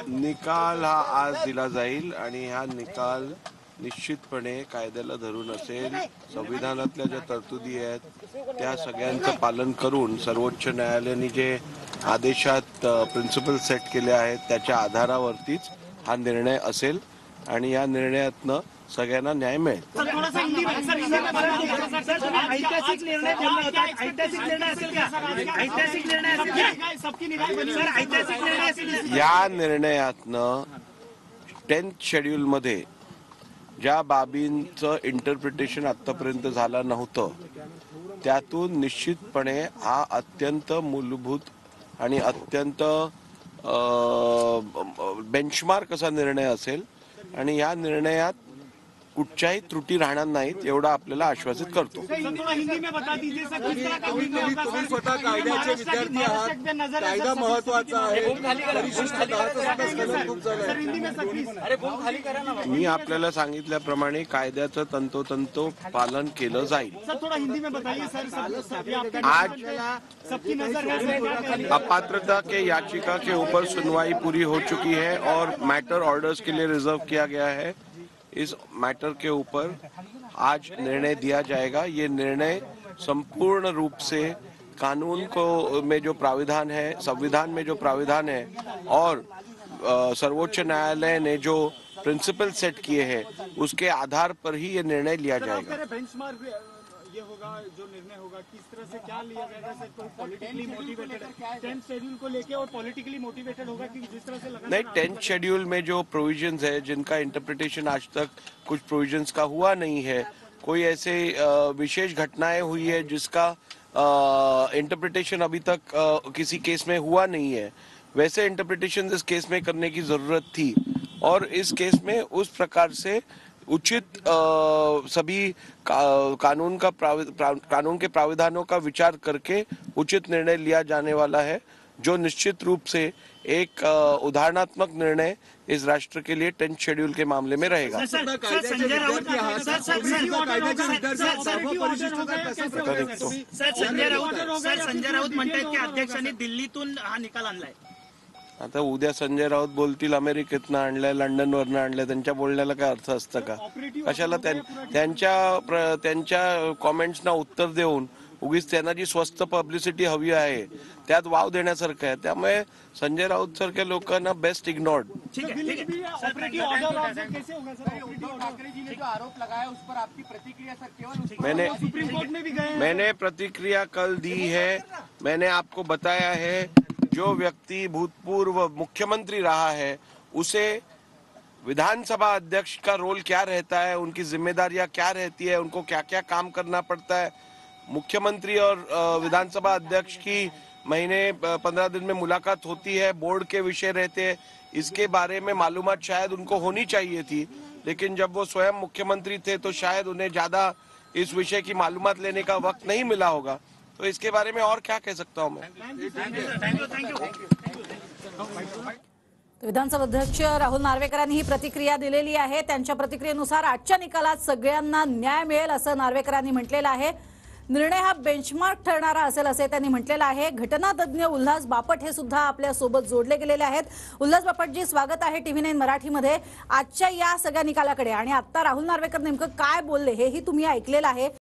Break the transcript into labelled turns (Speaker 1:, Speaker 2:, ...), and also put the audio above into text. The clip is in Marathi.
Speaker 1: निकाल हा आज दिला जाईल आणि हा निकाल निश्चितपणे कायद्याला धरून असेल। संविधानातल्या ज्या तरतुदी आहेत त्या सगळ्यांचं पालन करून सर्वोच्च न्यायालयाने जे आदेशात प्रिन्सिपल सेट केले आहेत त्याच्या आधारावरतीच हा निर्णय असेल आणि या निर्णयातनं सगळ्यांना न्याय मिळेल। या निर्णयातनं 10th शेड्यूल मध्ये ज्या बाबींचं इंटरप्रिटेशन आतापर्यंत झालं नव्हतं त्यातून निश्चितपणे हा अत्यंत मूलभूत आणि अत्यंत बेंचमार्क असा निर्णय असेल आणि या निर्णयात कुठच्याही त्रुटी राहणार नाहीत एवढा आपल्याला आश्वासित करतो। मी आपल्याला सांगितल्याप्रमाणे कायद्याचं तंतोतंत पालन केलं जाईल। आज अपात्रता के याचिका के ऊपर सुनवाई पूरी हो चुकी है और मैटर ऑर्डर्स के लिए रिजर्व किया गया है। इस मैटर के ऊपर आज निर्णय दिया जाएगा। ये निर्णय संपूर्ण रूप से कानून को में जो प्राविधान है, संविधान में जो प्राविधान है और सर्वोच्च न्यायालय ने जो प्रिंसिपल सेट किए हैं उसके आधार पर ही ये निर्णय लिया जाएगा।
Speaker 2: ये होगा जो निर्णय होगा किस तरह से क्या लिया जाएगा सर, कोई पॉलिटिकली मोटिवेटेड 10th शेड्यूल को लेके और पॉलिटिकली मोटिवेटेड होगा कि जिस तरह से लगा
Speaker 1: नहीं 10th शेड्यूल में जो प्रोविजंस है जिनका इंटरप्रिटेशन आज तक कुछ प्रोविजंस का हुआ नहीं है, कोई ऐसे विशेष घटनाएं हुई है जिसका इंटरप्रिटेशन अभी तक किसी केस में हुआ नहीं है, वैसे इंटरप्रिटेशन इस केस में करने की जरूरत थी और इस केस में उस प्रकार से उचित सभी कानून के प्राविधानों का विचार करके उचित निर्णय लिया जाने वाला है जो निश्चित रूप से एक उदाहरणात्मक निर्णय इस राष्ट्र के लिए 10th शेड्यूल के मामले में रहेगा।
Speaker 3: संजय राऊत म्हणतात की अध्यक्षांनी दिल्लीतून हा निकाल आणलाय।
Speaker 1: आता उद्या संजय राऊत बोलतील अमेरिकेतनं आणलंय, लंडनवरनं आणलंय, त्यांच्या बोलण्याला काय अर्थ असतं का? कशाला त्यांच्या कॉमेंट्सना उत्तर देऊन उगीच त्यांना जी स्वस्त पब्लिसिटी हवी आहे त्यात वाव देण्यासारखं आहे। त्यामुळे संजय राऊत सारख्या लोकांना बेस्ट इग्नोर्ड। मैंने प्रतिक्रिया कल दी है। मैंने आपको बताया है जो व्यक्ति भूतपूर्व मुख्यमंत्री रहा है उसे विधानसभा अध्यक्ष का रोल क्या रहता है, उनकी जिम्मेदारियां क्या रहती है, उनको क्या क्या काम करना पड़ता है। मुख्यमंत्री और विधानसभा अध्यक्ष की महीने 15 दिन में मुलाकात होती है, बोर्ड के विषय रहते हैं, इसके बारे में मालूमात शायद उनको होनी चाहिए थी, लेकिन जब वो स्वयं मुख्यमंत्री थे तो शायद उन्हें ज्यादा इस विषय की मालूमात लेने का वक्त नहीं मिला होगा। तो इसके बारे में और क्या कह सकता हूं मैं।
Speaker 4: विधानसभा अध्यक्ष राहुल नार्वेकरांनी ही प्रतिक्रिया दिलेली आहे। त्यांच्या प्रतिक्रियेनुसार आजच्या निकालात सगळ्यांना न्याय मिळेल असं नार्वेकरांनी म्हटलेलं आहे। निर्णय हा बेंचमार्क ठरणारा असेल असे त्यांनी म्हटलेलं आहे। घटनातज्ञ उल्हास बापट हे सुद्धा आपल्या सोबत जोडले गेलेले आहेत। उल्हास बापटजी, स्वागत आहे TV9 मराठीमध्ये। आजच्या या सगळ्या निकालाकडे आणि आता राहुल नार्वेकर नेमकं काय बोलले हेही तुम्ही ऐकलेलं आहे।